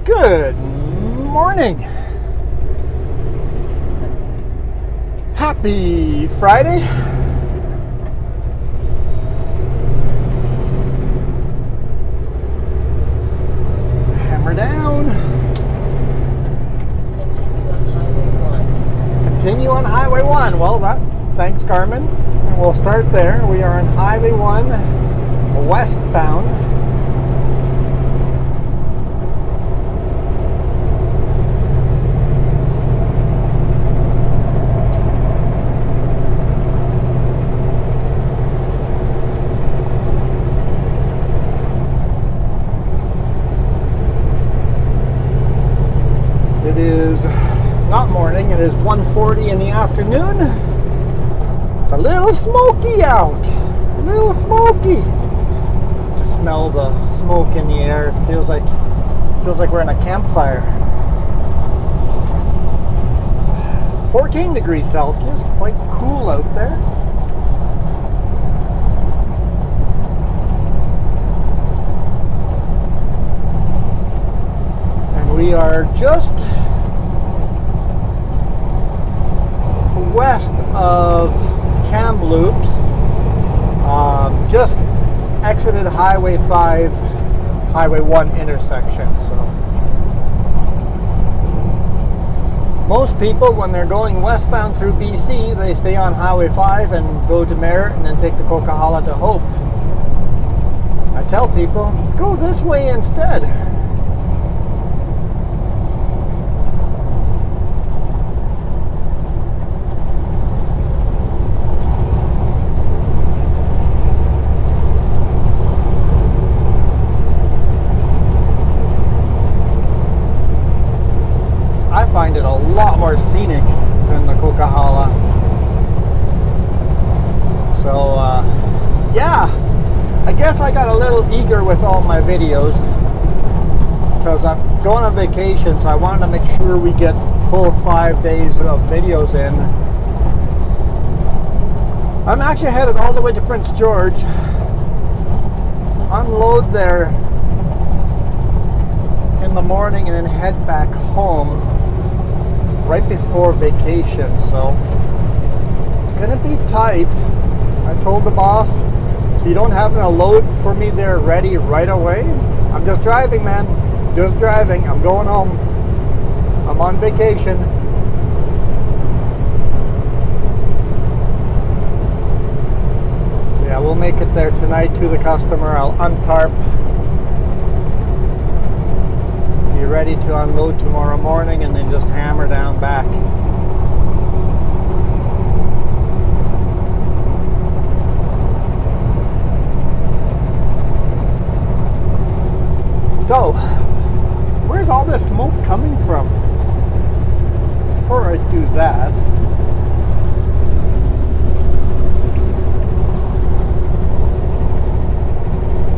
Good morning. Happy Friday. Hammer down. Continue on Highway 1. Well, thanks, Carmen. And we'll start there. We are on Highway 1, westbound. It is not morning, it is 1:40 in the afternoon. It's a little smoky out. A little smoky. To smell the smoke in the air. It feels like we're in a campfire. It's 14 degrees Celsius, quite cool out there. And we are just west of Kamloops, just exited Highway 5, Highway 1 intersection. So most people, when they're going westbound through BC, they stay on Highway 5 and go to Merritt and then take the Coquihalla to Hope. I tell people, go this way instead. I find it a lot more scenic than the Coquihalla. So, yeah, I guess I got a little eager with all my videos because I'm going on vacation, so I wanted to make sure we get full 5 days of videos in. I'm actually headed all the way to Prince George, unload there in the morning, and then head back home right before vacation. So it's gonna be tight. I told the boss, if you don't have a load for me there ready right away, I'm just driving, man, just driving. I'm going home. I'm on vacation. So yeah, we'll make it there tonight to the customer. I'll untarp, ready to unload tomorrow morning, and then just hammer down back. So, where's all this smoke coming from? Before I do that,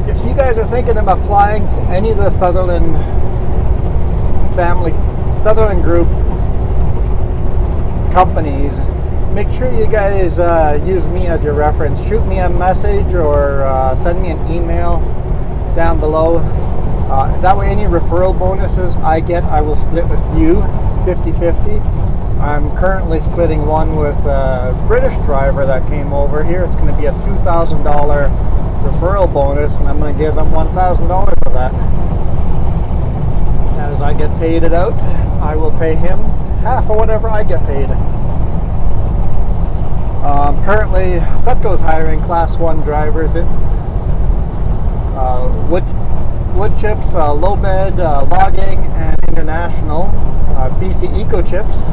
if you guys are thinking of applying to any of the Sutherland Group companies, make sure you guys use me as your reference. Shoot me a message or send me an email down below. That way any referral bonuses I get, I will split with you 50-50. I'm currently splitting one with a British driver that came over here. It's going to be a $2,000 referral bonus, and I'm going to give them $1,000 of that. As I get paid it out, I will pay him half of whatever I get paid. Currently, Sutco's hiring Class 1 drivers. Wood chips, low bed, logging, and international. BC Eco Chips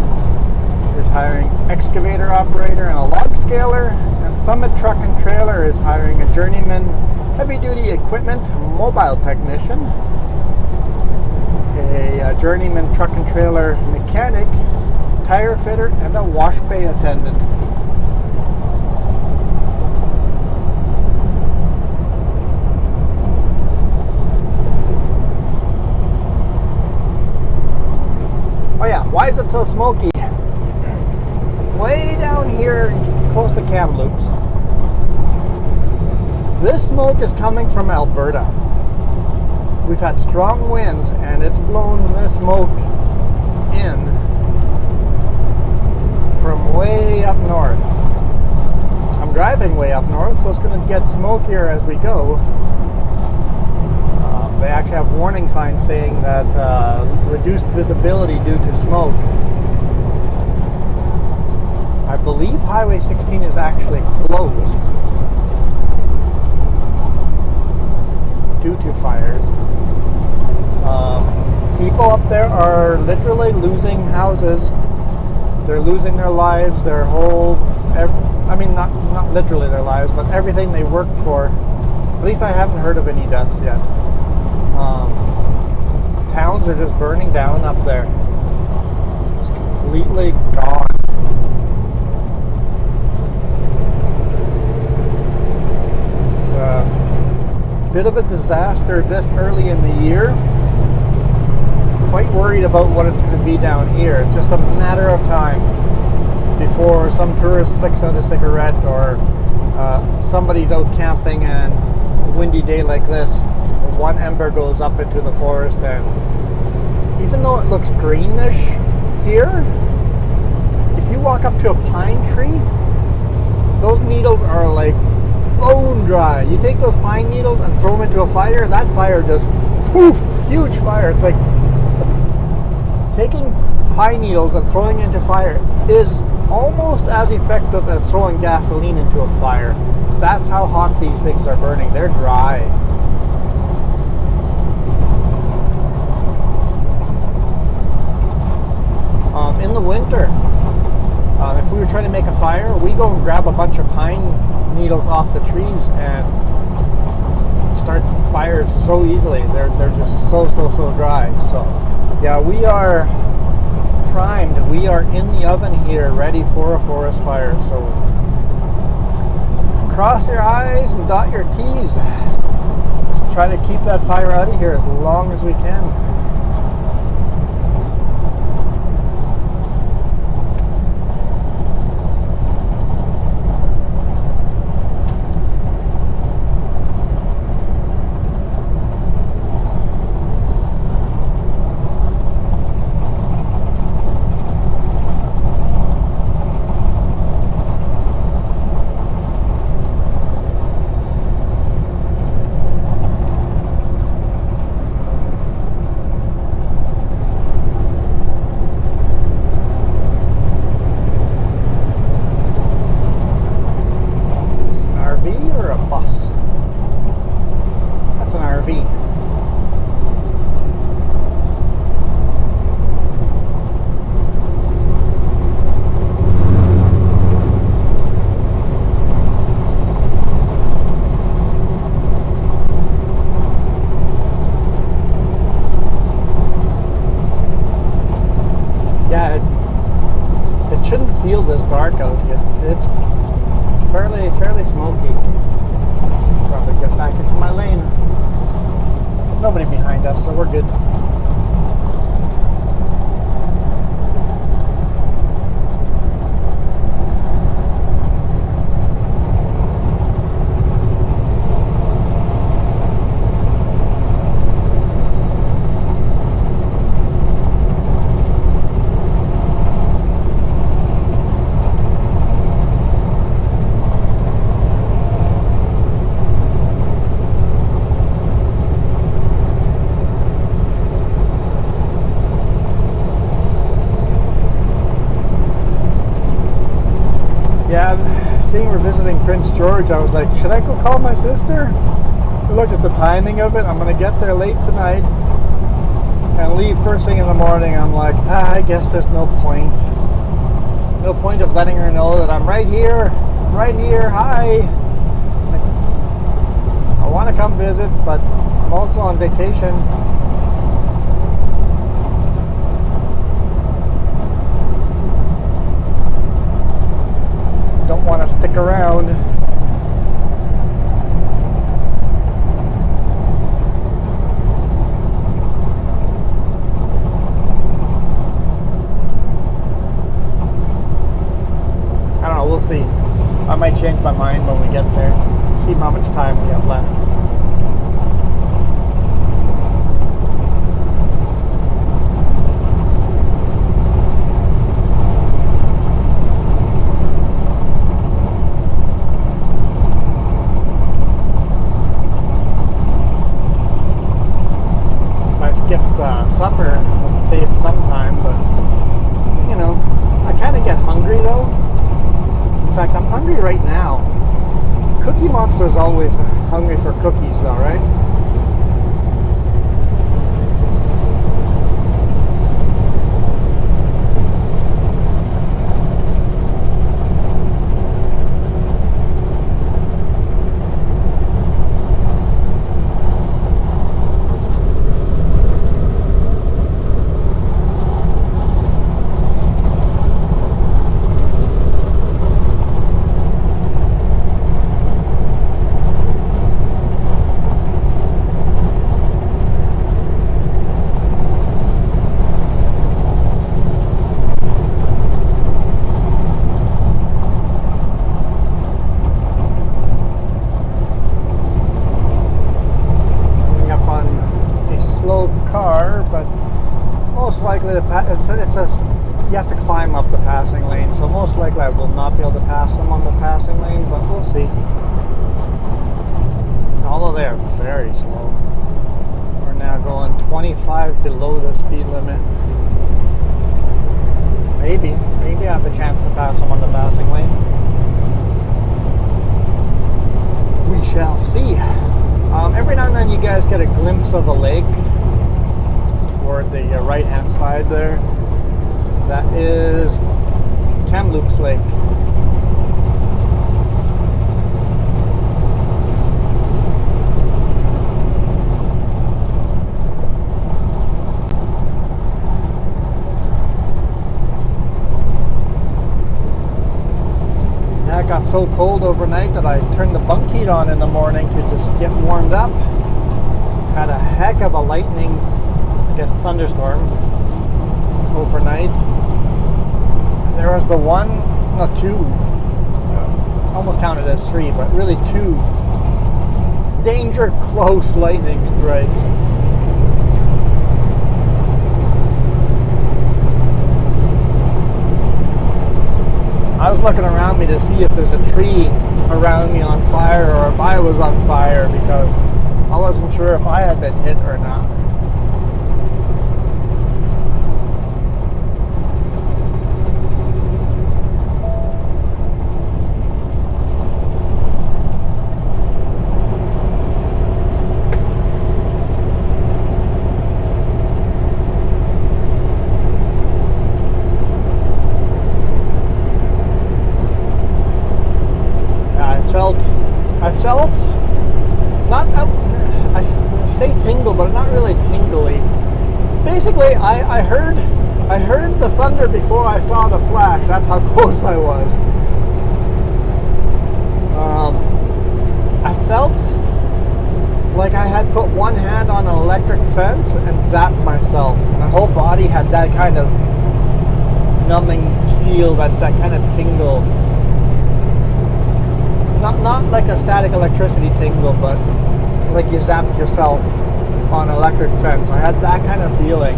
is hiring excavator operator and a log scaler. And Summit Truck and Trailer is hiring a journeyman heavy duty equipment mobile technician, a journeyman truck and trailer mechanic, tire fitter, and a wash bay attendant. Oh yeah, why is it so smoky? Way down here close to Kamloops, this smoke is coming from Alberta. we've had strong winds and it's blown the smoke in from way up north. I'm driving way up north, so it's going to get smokier as we go. They actually have warning signs saying that reduced visibility due to smoke. I believe Highway 16 is actually closed due to fires. People up there are literally losing houses. They're losing their lives, their whole, I mean, not literally their lives, but everything they worked for. At least I haven't heard of any deaths yet. Towns are just burning down up there. It's completely gone. It's a bit of a disaster this early in the year. Quite worried about what it's going to be down here. It's just a matter of time before some tourist flicks out a cigarette or somebody's out camping and a windy day like this, one ember goes up into the forest, and even though it looks greenish here, if you walk up to a pine tree, those needles are like bone dry. You take those pine needles and throw them into a fire, that fire just poof, huge fire. It's like taking pine needles and throwing into fire is almost as effective as throwing gasoline into a fire. That's how hot these things are burning. They're dry. In the winter, if we were trying to make a fire, we go and grab a bunch of pine needles off the trees and start some fires so easily. They're just so dry. So yeah, we are primed. We are in the oven here, ready for a forest fire. So cross your I's and dot your T's. Let's try to keep that fire out of here as long as we can. Dark out here. It's fairly smoky. Probably get back into my lane. Nobody behind us, so we're good. Seeing we're visiting Prince George, I was like, should I go call my sister? Look at the timing of it. I'm going to get there late tonight and leave first thing in the morning. I'm like, I guess there's no point. No point of letting her know that I'm right here, hi. I want to come visit, but I'm also on vacation. Don't want to stick around. I don't know, we'll see. I might change my mind when we get there. See how much time we have left. skipped supper, save some time, but you know, I kind of get hungry though. In fact, I'm hungry right now. Cookie Monster's always hungry for cookies though, right? Likely you have to climb up the passing lane, so most likely I will not be able to pass them on the passing lane, but we'll see. Although they are very slow. We're now going 25 below the speed limit. Maybe I have a chance to pass them on the passing lane. We shall see. Every now and then you guys get a glimpse of a lake toward the right hand side there. That is Kamloops Lake. Yeah, it got so cold overnight that I turned the bunk heat on in the morning to just get warmed up. Had a heck of a lightning, I guess, thunderstorm overnight. There was the one, no, two, almost counted as three, but really two danger close lightning strikes. I was looking around me to see if there's a tree around me on fire or if I was on fire, because I wasn't sure if I had been hit or not. I felt not, I say tingle, but not really tingly. Basically, I heard the thunder before I saw the flash. That's how close I was. I felt like I had put one hand on an electric fence and zapped myself. My whole body had that kind of numbing feel, that kind of tingle. Not like a static electricity tingle, but like you zapped yourself on an electric fence. I had that kind of feeling.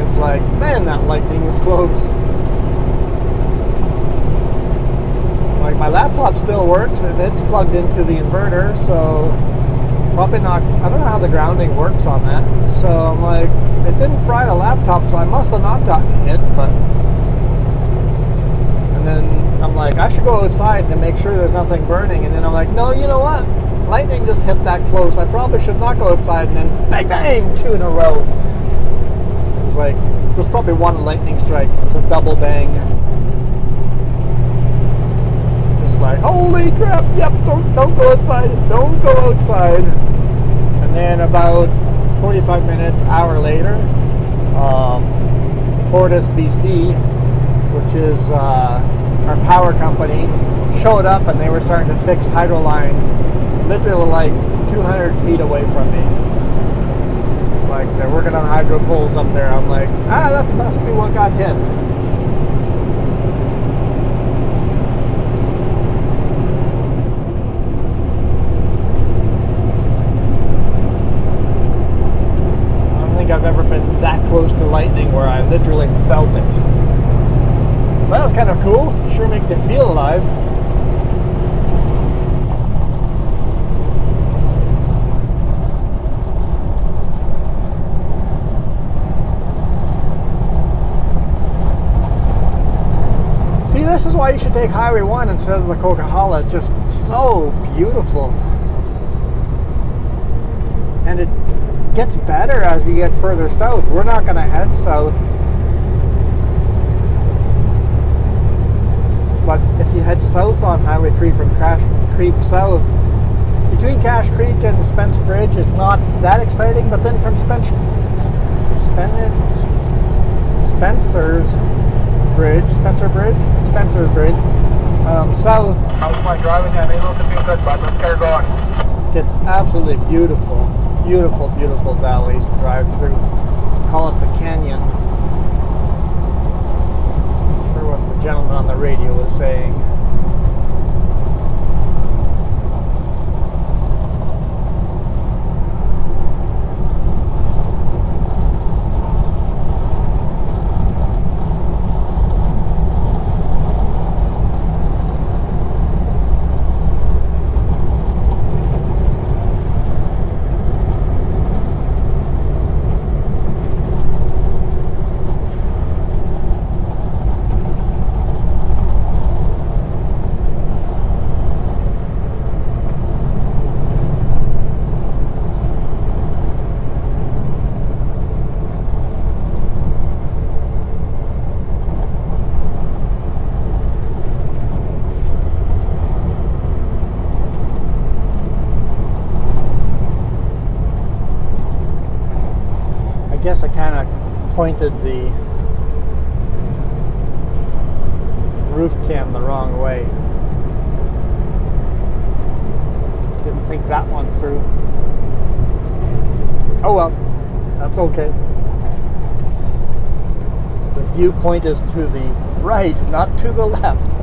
It's like, man, that lightning is close. Like, my laptop still works and it's plugged into the inverter, so probably not, I don't know how the grounding works on that. So I'm like, it didn't fry the laptop, so I must have not gotten hit, but... And then I'm like, I should go outside to make sure there's nothing burning. And then I'm like, no, you know what? Lightning just hit that close. I probably should not go outside. And then bang, bang, two in a row. It was like, it was probably one lightning strike. It was a double bang. Just like, holy crap, yep, don't go outside. Don't go outside. And then about 45 minutes, hour later, Fortis BC, which is our power company, showed up and they were starting to fix hydro lines literally like 200 feet away from me. It's like they're working on hydro poles up there. I'm like, that must be what got hit. I don't think I've ever been that close to lightning where I literally felt it. So that was kind of cool. Sure makes you feel alive. why you should take Highway 1 instead of the Coquihalla. It's just so beautiful. And it gets better as you get further south. We're not going to head south. But if you head south on Highway 3 from Cache Creek south, between Cache Creek and Spence Bridge is not that exciting, but then from Spencer's Bridge, south, how's my driving? I'm able to feel good, but let's get her going. Gets absolutely beautiful, beautiful, beautiful valleys to drive through. Call it the canyon. Not sure what the gentleman on the radio was saying. I guess I kind of pointed the roof cam the wrong way. Didn't think that one through. Oh well, that's okay. The viewpoint is to the right, not to the left.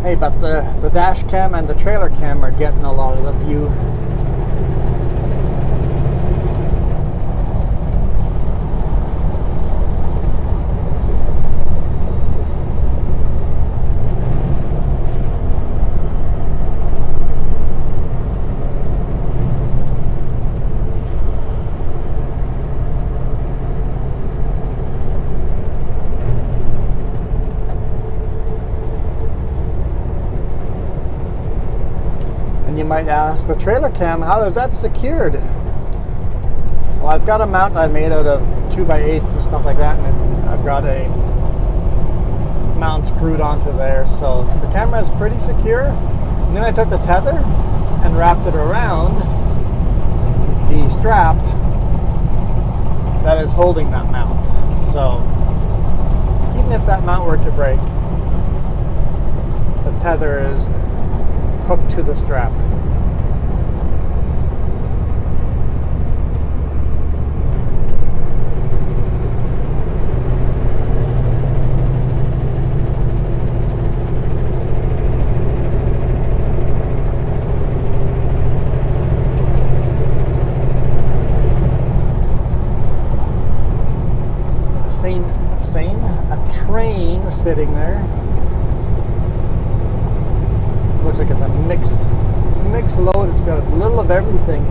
Hey, but the dash cam and the trailer cam are getting a lot of the view. You might ask, the trailer cam, how is that secured? Well, I've got a mount I made out of 2x8s and stuff like that, and I've got a mount screwed onto there, so the camera is pretty secure. And then I took the tether and wrapped it around the strap that is holding that mount. So even if that mount were to break, the tether is hooked to the strap. A train sitting there. Looks like it's a mixed load. It's got a little of everything.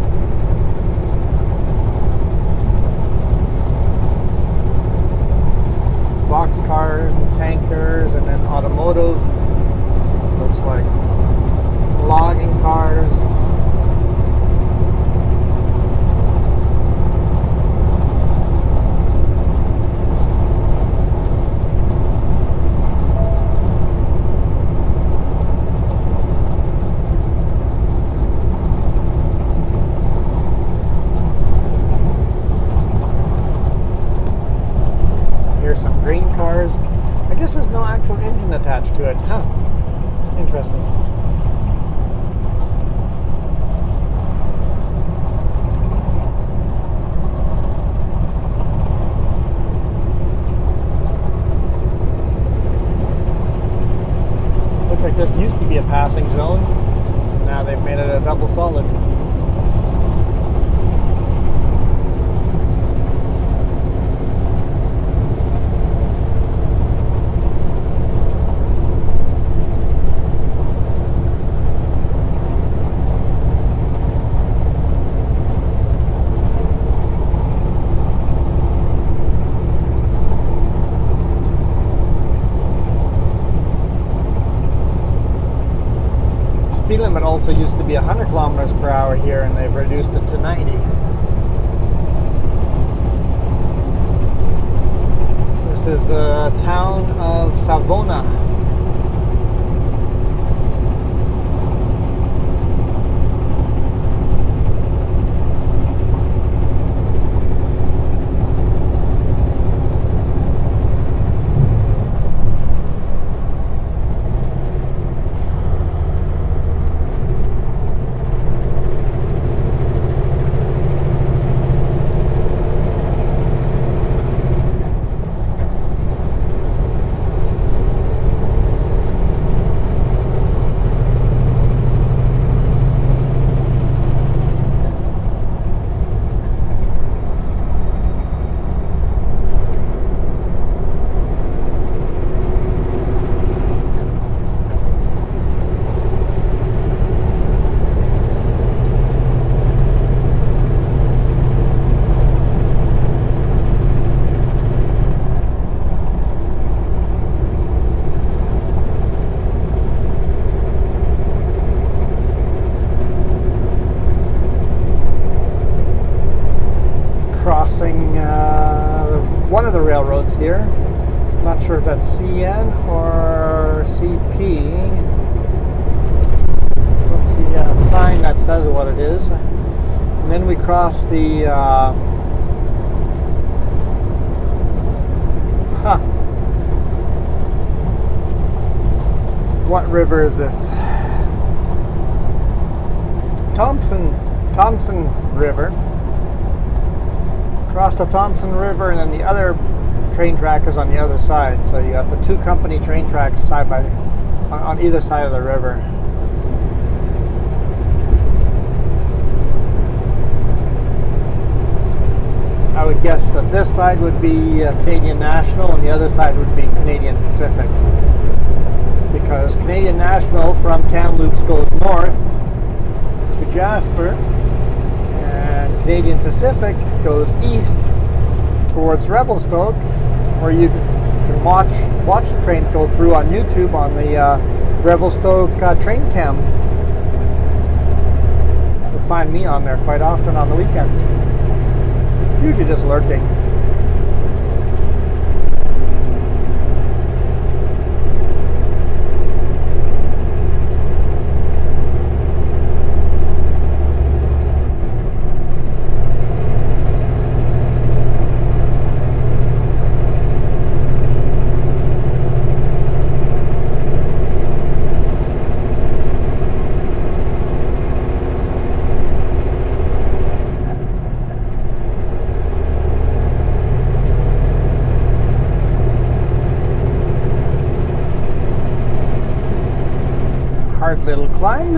Box cars and tankers, and then automotive. Looks like logging cars. I guess there's no actual engine attached to it. Huh. Interesting. Looks like this used to be a passing zone. Now they've made it a double solid. limit also used to be 100 kilometers per hour here, and they've reduced it to 90. This is the town of Savona. Crossing one of the railroads here. Not sure if that's CN or CP. Don't see a sign that says what it is. And then we cross the what river is this? Thompson River. Cross the Thompson River, and then the other train track is on the other side. So you got the two company train tracks on either side of the river. I would guess that this side would be Canadian National and the other side would be Canadian Pacific, because Canadian National from Kamloops goes north to Jasper, Canadian Pacific goes east towards Revelstoke, where you can watch the trains go through on YouTube on the Revelstoke train cam. You'll find me on there quite often on the weekends, usually just lurking. Hard little climb.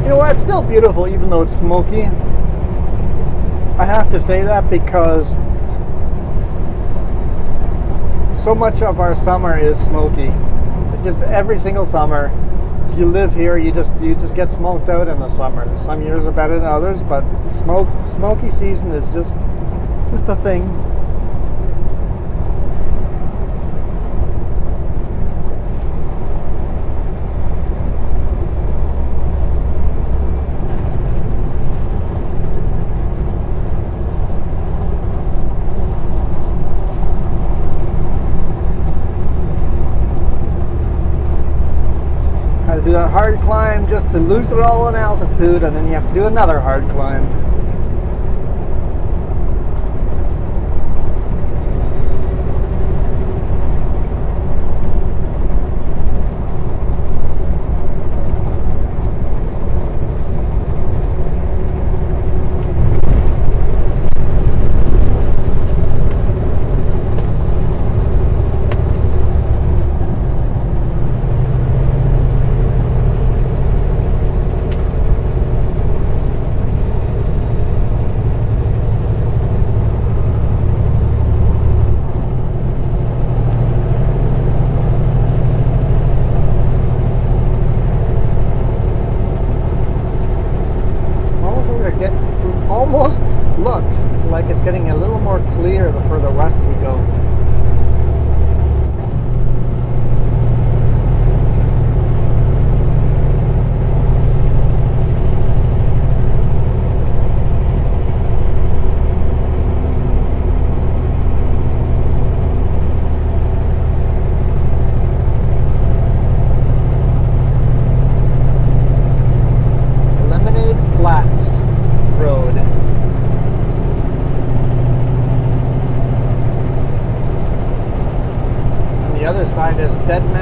You know what? It's still beautiful even though it's smoky. I have to say that because so much of our summer is smoky. Just every single summer. If you live here, you just get smoked out in the summer. Some years are better than others, but smoky season is just a thing. Do that hard climb just to lose it all in altitude, and then you have to do another hard climb.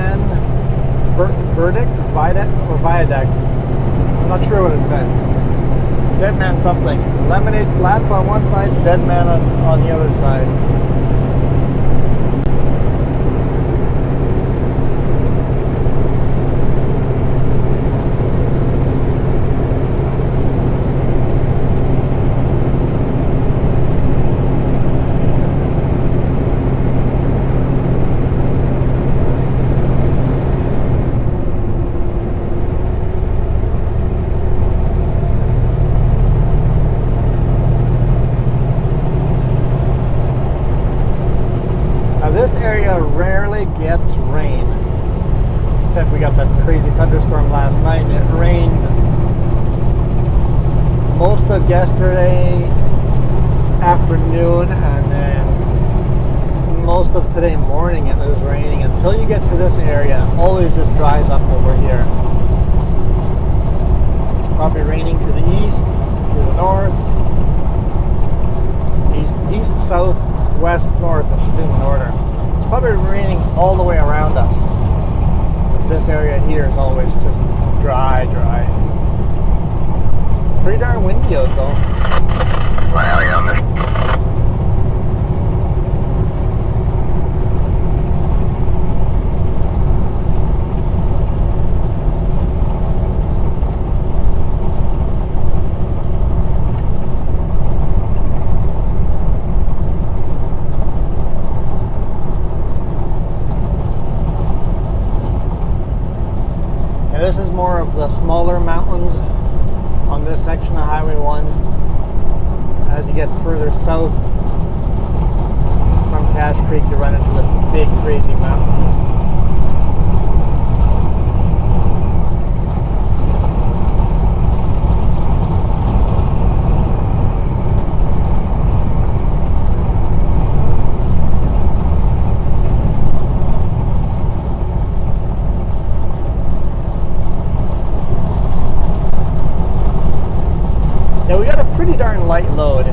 Man Viaduct. I'm not sure what it said. Dead Man something. Lemonade Flats on one side, Dead Man on the other side. This area rarely gets rain, except we got that crazy thunderstorm last night, and it rained most of yesterday afternoon, and then most of today morning it was raining until you get to this area. It always just dries up over here. It's probably raining to the east, to the north, east, south, west, north, if you do in order. It's probably raining all the way around us. But this area here is always just dry. Pretty darn windy out though. Well, yeah, This is more of the smaller mountains on this section of Highway 1. As you get further south from Cache Creek, you run into the big, crazy mountains. Yeah, we got a pretty darn light load.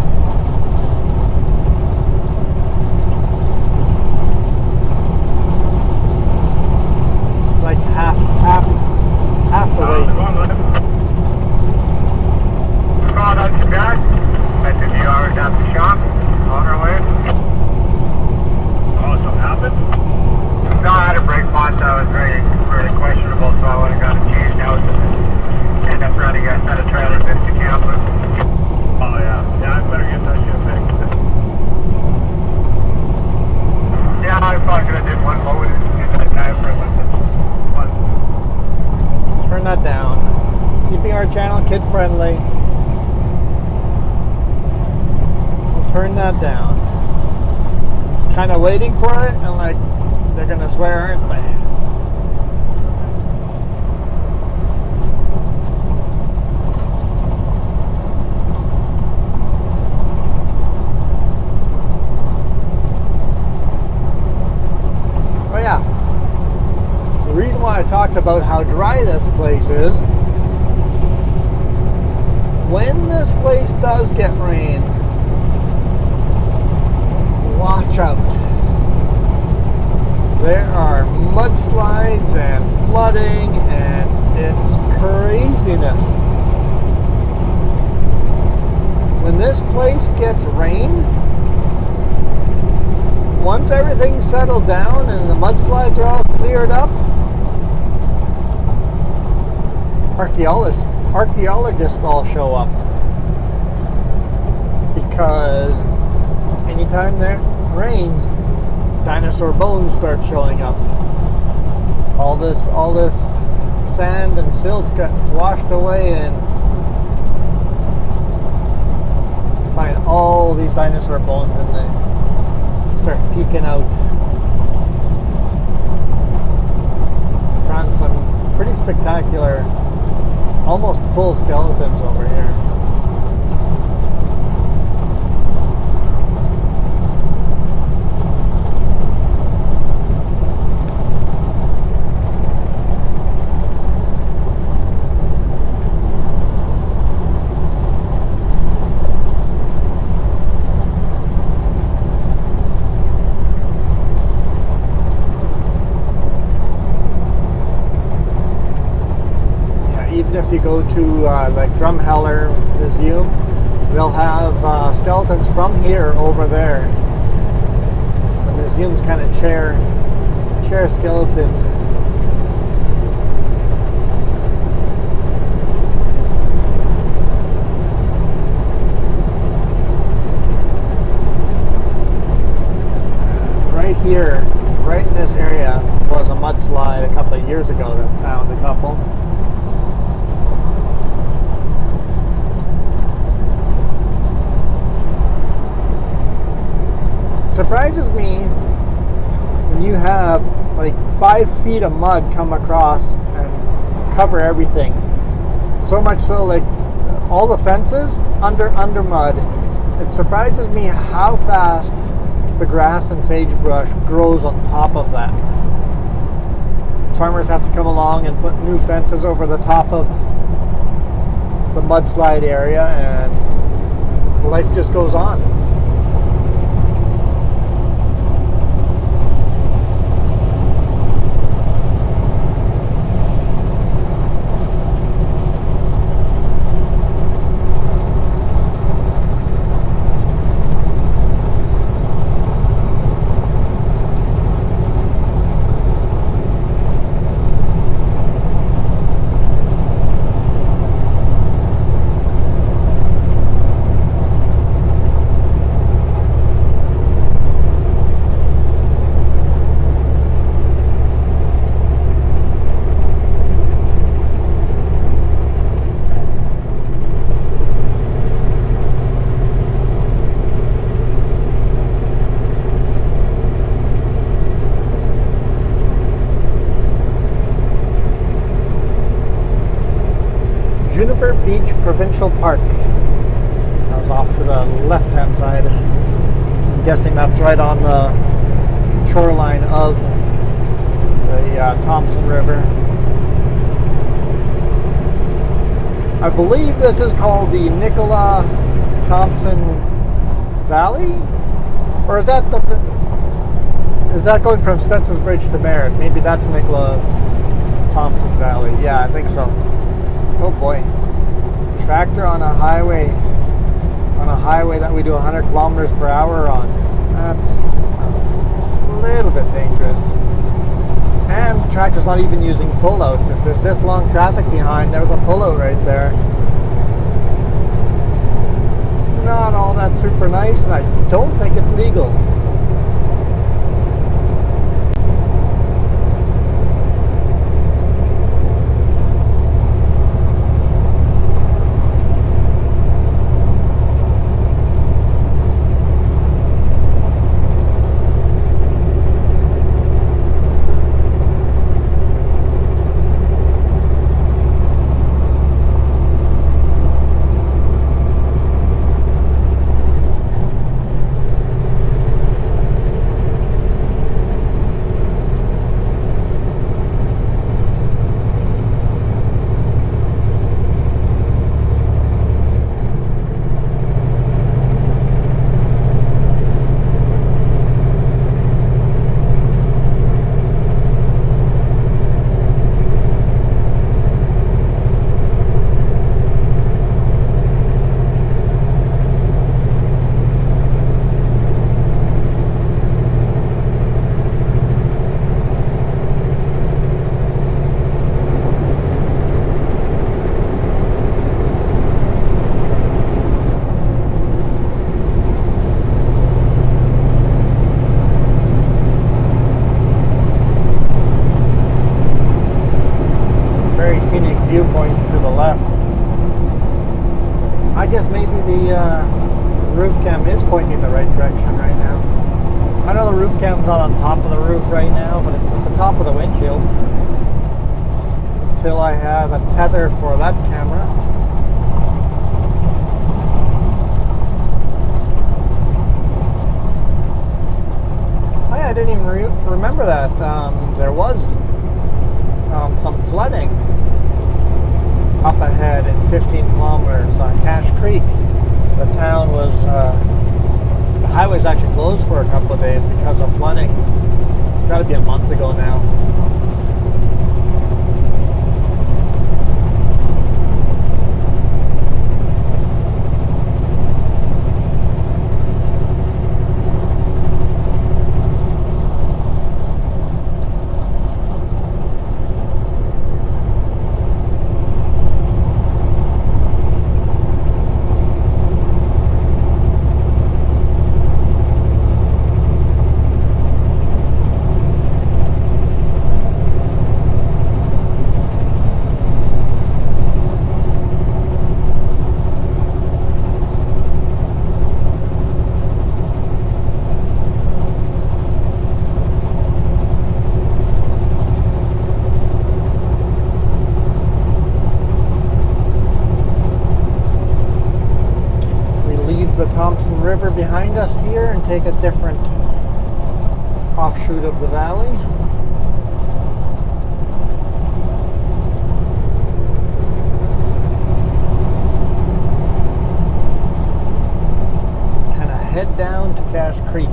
It's like half the weight. Not too bad. Spent a few hours at the shop on our way. Oh, something happened? No, I had a brake box that was very questionable, so I would have got it changed out and ended up running a set of trailer bits to camp with. Oh yeah, I better get that shit fixed. Yeah, I probably could have did one load in that time for one. Turn that down. Keeping our channel kid friendly. We'll turn that down. It's kind of waiting for it, and like they're gonna swear, aren't they? I talked about how dry this place is. When this place does get rain, watch out. There are mudslides and flooding, and it's craziness. When this place gets rain, once everything's settled down and the mudslides are all cleared up, archaeologists all show up, because anytime there rains, dinosaur bones start showing up. All this sand and silt gets washed away, and you find all these dinosaur bones, and they start peeking out. Found some pretty spectacular, almost full skeletons over here. even if you go to like Drumheller Museum, they'll have skeletons from here over there. The museum's kind of chair skeletons. Right here, right in this area, was a mudslide a couple of years ago that found a couple. It surprises me when you have like 5 feet of mud come across and cover everything. So much so, like all the fences under mud. It surprises me how fast the grass and sagebrush grows on top of that. Farmers have to come along and put new fences over the top of the mudslide area, and life just goes on. Beach Provincial Park. I was off to the left-hand side. I'm guessing that's right on the shoreline of the Thompson River. I believe this is called the Nicola Thompson Valley, or is that going from Spence's Bridge to Merritt? Maybe that's Nicola Thompson Valley. Yeah, I think so. Oh boy. Tractor on a highway that we do 100 kilometers per hour on. That's a little bit dangerous. And the tractor's not even using pullouts. If there's this long traffic behind, there's a pullout right there. Not all that super nice, and I don't think it's legal. Viewpoints to the left. I guess maybe the roof cam is pointing the right direction right now. I know the roof cam's not on top of the roof right now, but it's at the top of the windshield. Until I have a tether for that camera. Oh yeah, I didn't even remember that. There was some flooding up ahead in 15 kilometers on Cache Creek. The town was, the highway's actually closed for a couple of days because of flooding. It's got to be a month ago now. Thompson River behind us here and take a different offshoot of the valley. Kind of head down to Cache Creek.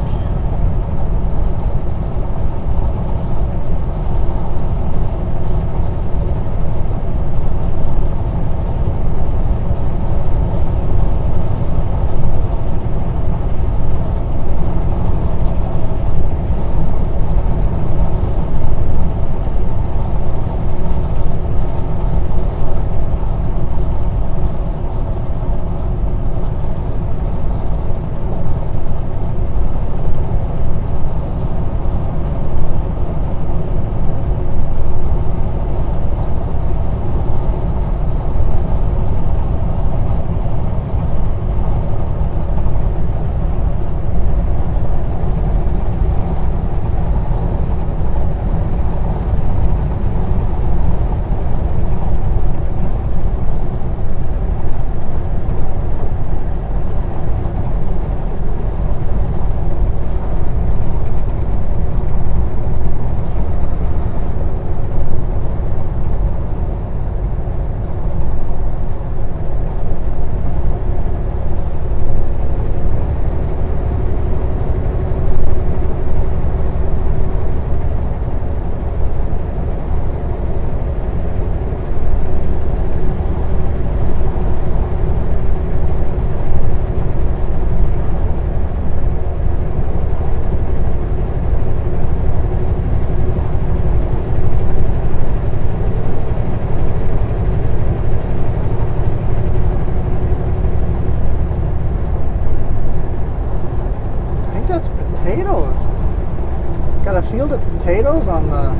Field of potatoes on the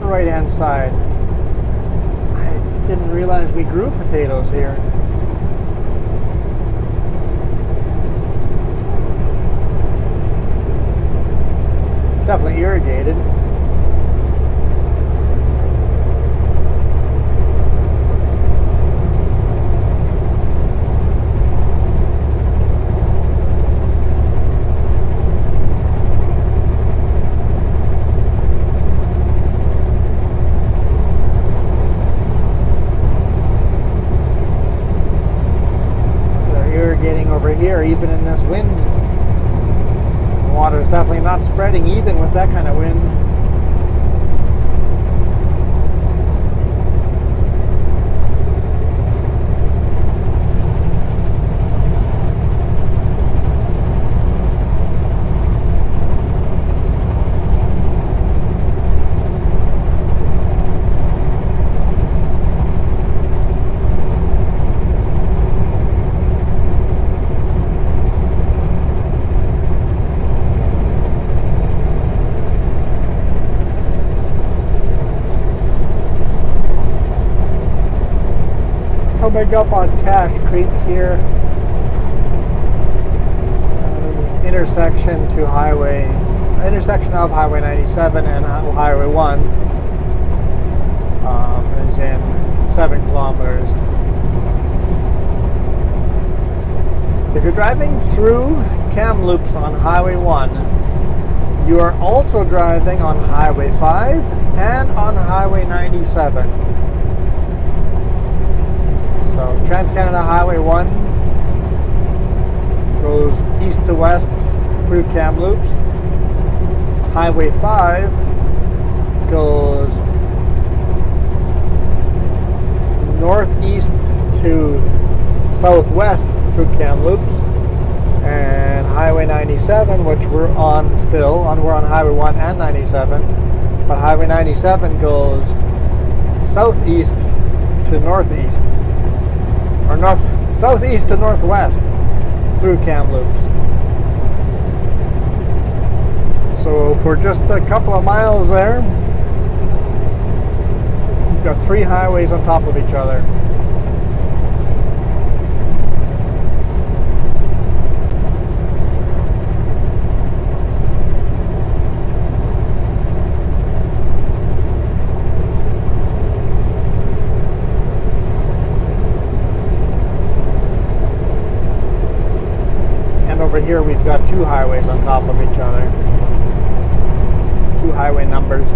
right hand side. I didn't realize we grew potatoes here. Definitely irrigated. Here, even in this wind, the water is definitely not spreading even with that kind of wind. Coming up on Cache Creek here, intersection of Highway 97 and Highway 1 is in 7 kilometers. If you're driving through Kamloops on Highway 1, you are also driving on Highway 5 and on Highway 97. So Trans-Canada Highway 1 goes east to west through Kamloops. Highway 5 goes northeast to southwest through Kamloops. And Highway 97, which we're on Highway 1 and 97, but Highway 97 goes southeast to northeast. Or southeast to northwest through Kamloops. So for just a couple of miles there, you've got 3 highways on top of each other. got two highways on top of each other. Two highway numbers.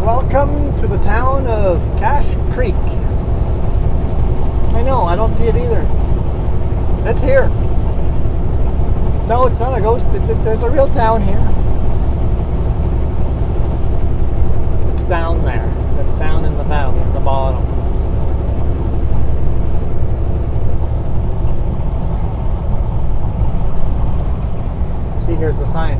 Welcome to the town of Cache Creek. I know, I don't see it either. It's here. No, it's not a ghost. There's a real town here. It's down there. It's down in the valley at the bottom. See, here's the sign.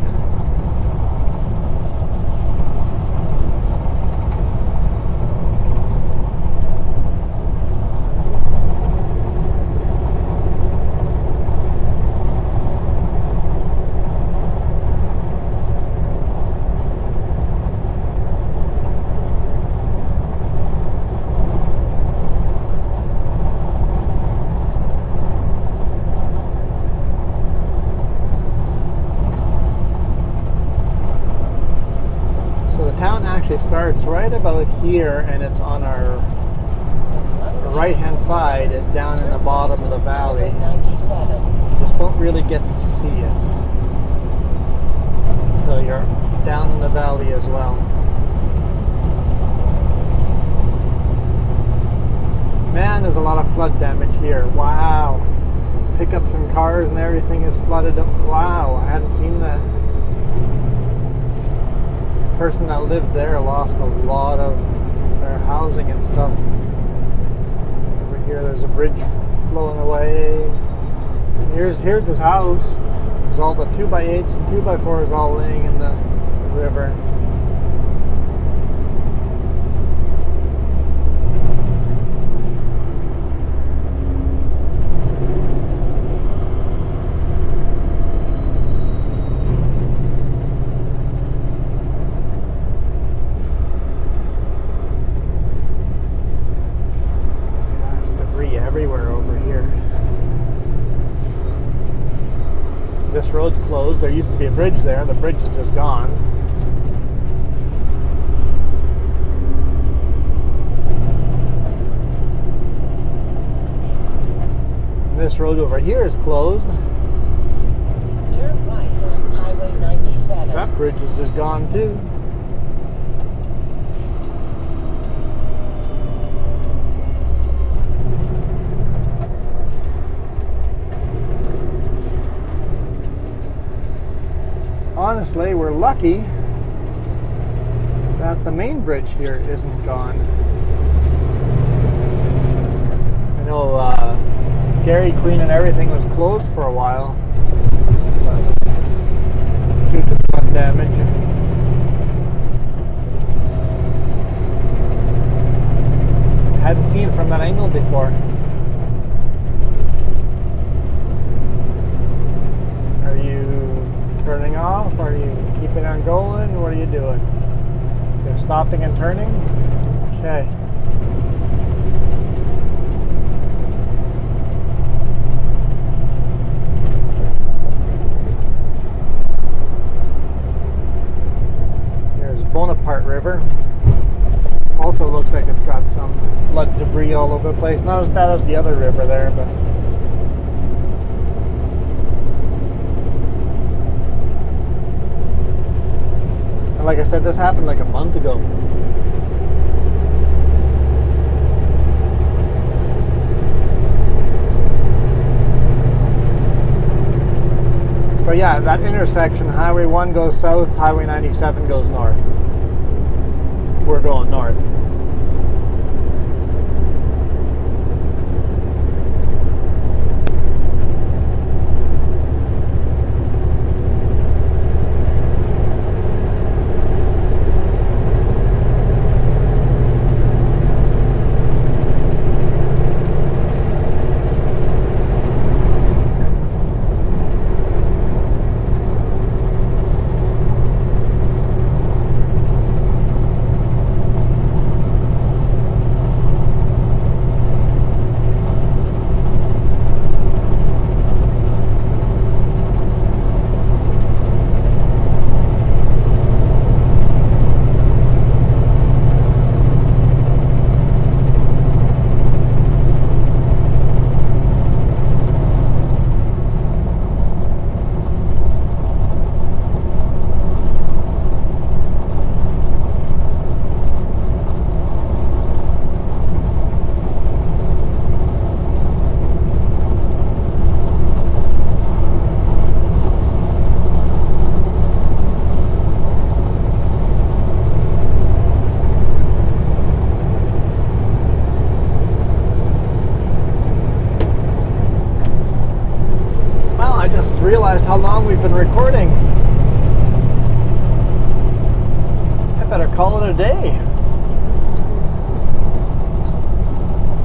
It starts right about here, and it's on our right hand side. It's down in the bottom of the valley. Just don't really get to see it until you're down in the valley as well. Man, there's a lot of flood damage here. Wow. Pickups and cars and everything is flooded up. Wow, I hadn't seen that. Person that lived there lost a lot of their housing and stuff. Over here there's a bridge flowing away. And here's his house. There's all the 2x8s and 2x4s all laying in the river. Everywhere over here. This road's closed. There used to be a bridge there. The bridge is just gone. And this road over here is closed. Turn right on Highway 97. That bridge is just gone too. Honestly, we're lucky that the main bridge here isn't gone. I know Dairy Queen and everything was closed for a while due to flood damage. Hadn't seen it from that angle before. Are you turning off? Are you keeping on going? What are you doing? You're stopping and turning? Okay. Here's Bonaparte River. Also looks like it's got some flood debris all over the place. Not as bad as the other river there, but like I said, this happened like a month ago. So yeah, that intersection, Highway 1 goes south, Highway 97 goes north. We're going north. realized how long we've been recording. I better call it a day.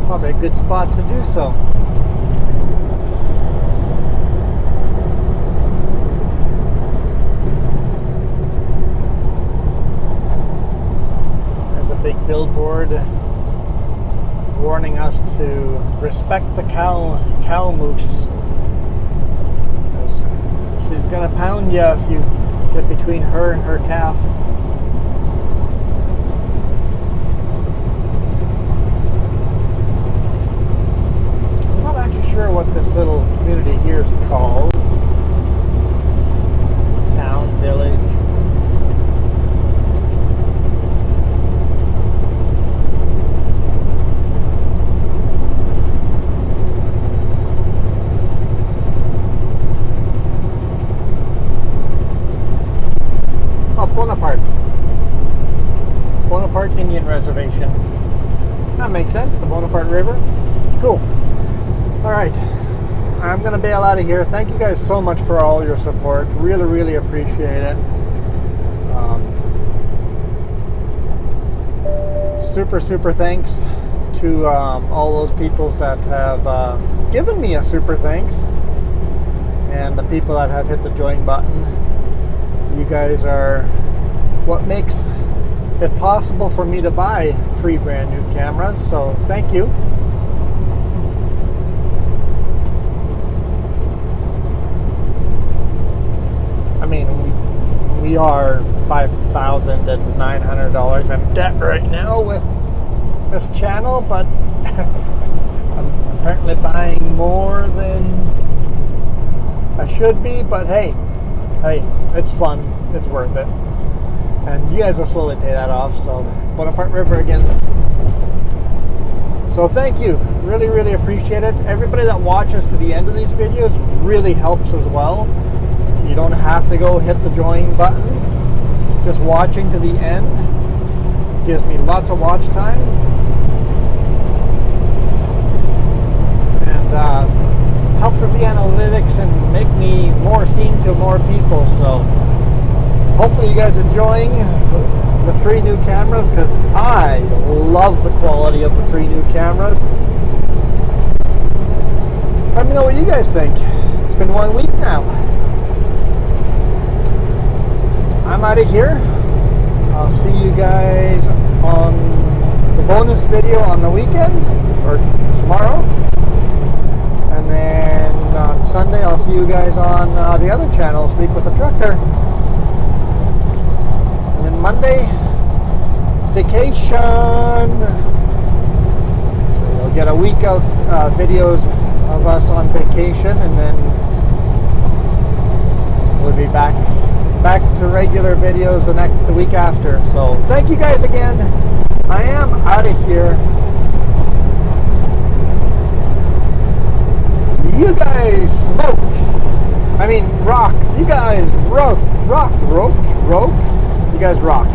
Probably a good spot to do so. There's a big billboard warning us to respect the cow moose. She's gonna pound you if you get between her and her calf. I'm not actually sure what this little community here is called. Town, village. Bonaparte Indian Reservation. That makes sense, the Bonaparte River. Cool. Alright, I'm going to bail out of here. Thank you guys so much for all your support. Really, really appreciate it. Super thanks to all those people that have given me a super thanks. And the people that have hit the join button. You guys are what makes it possible for me to buy 3 brand new cameras, so thank you. I mean, we are $5,900 in debt right now with this channel, but I'm apparently buying more than I should be, but hey, it's fun, it's worth it. And you guys will slowly pay that off. So, Bonaparte River again. So thank you. Really, really appreciate it. Everybody that watches to the end of these videos really helps as well. You don't have to go hit the join button. Just watching to the end gives me lots of watch time. And helps with the analytics and make me more seen to more people. So hopefully you guys enjoying the 3 new cameras, because I love the quality of the 3 new cameras. Let me know what you guys think. It's been 1 week now. I'm out of here. I'll see you guys on the bonus video on the weekend or tomorrow. And then on Sunday I'll see you guys on the other channel, Sleep with a Trucker. Monday, vacation. So you'll get a week of videos of us on vacation, and then we'll be back to regular videos the week after. So thank you guys again. I am out of here. You guys smoke. I mean rock. You guys rock. You guys rock.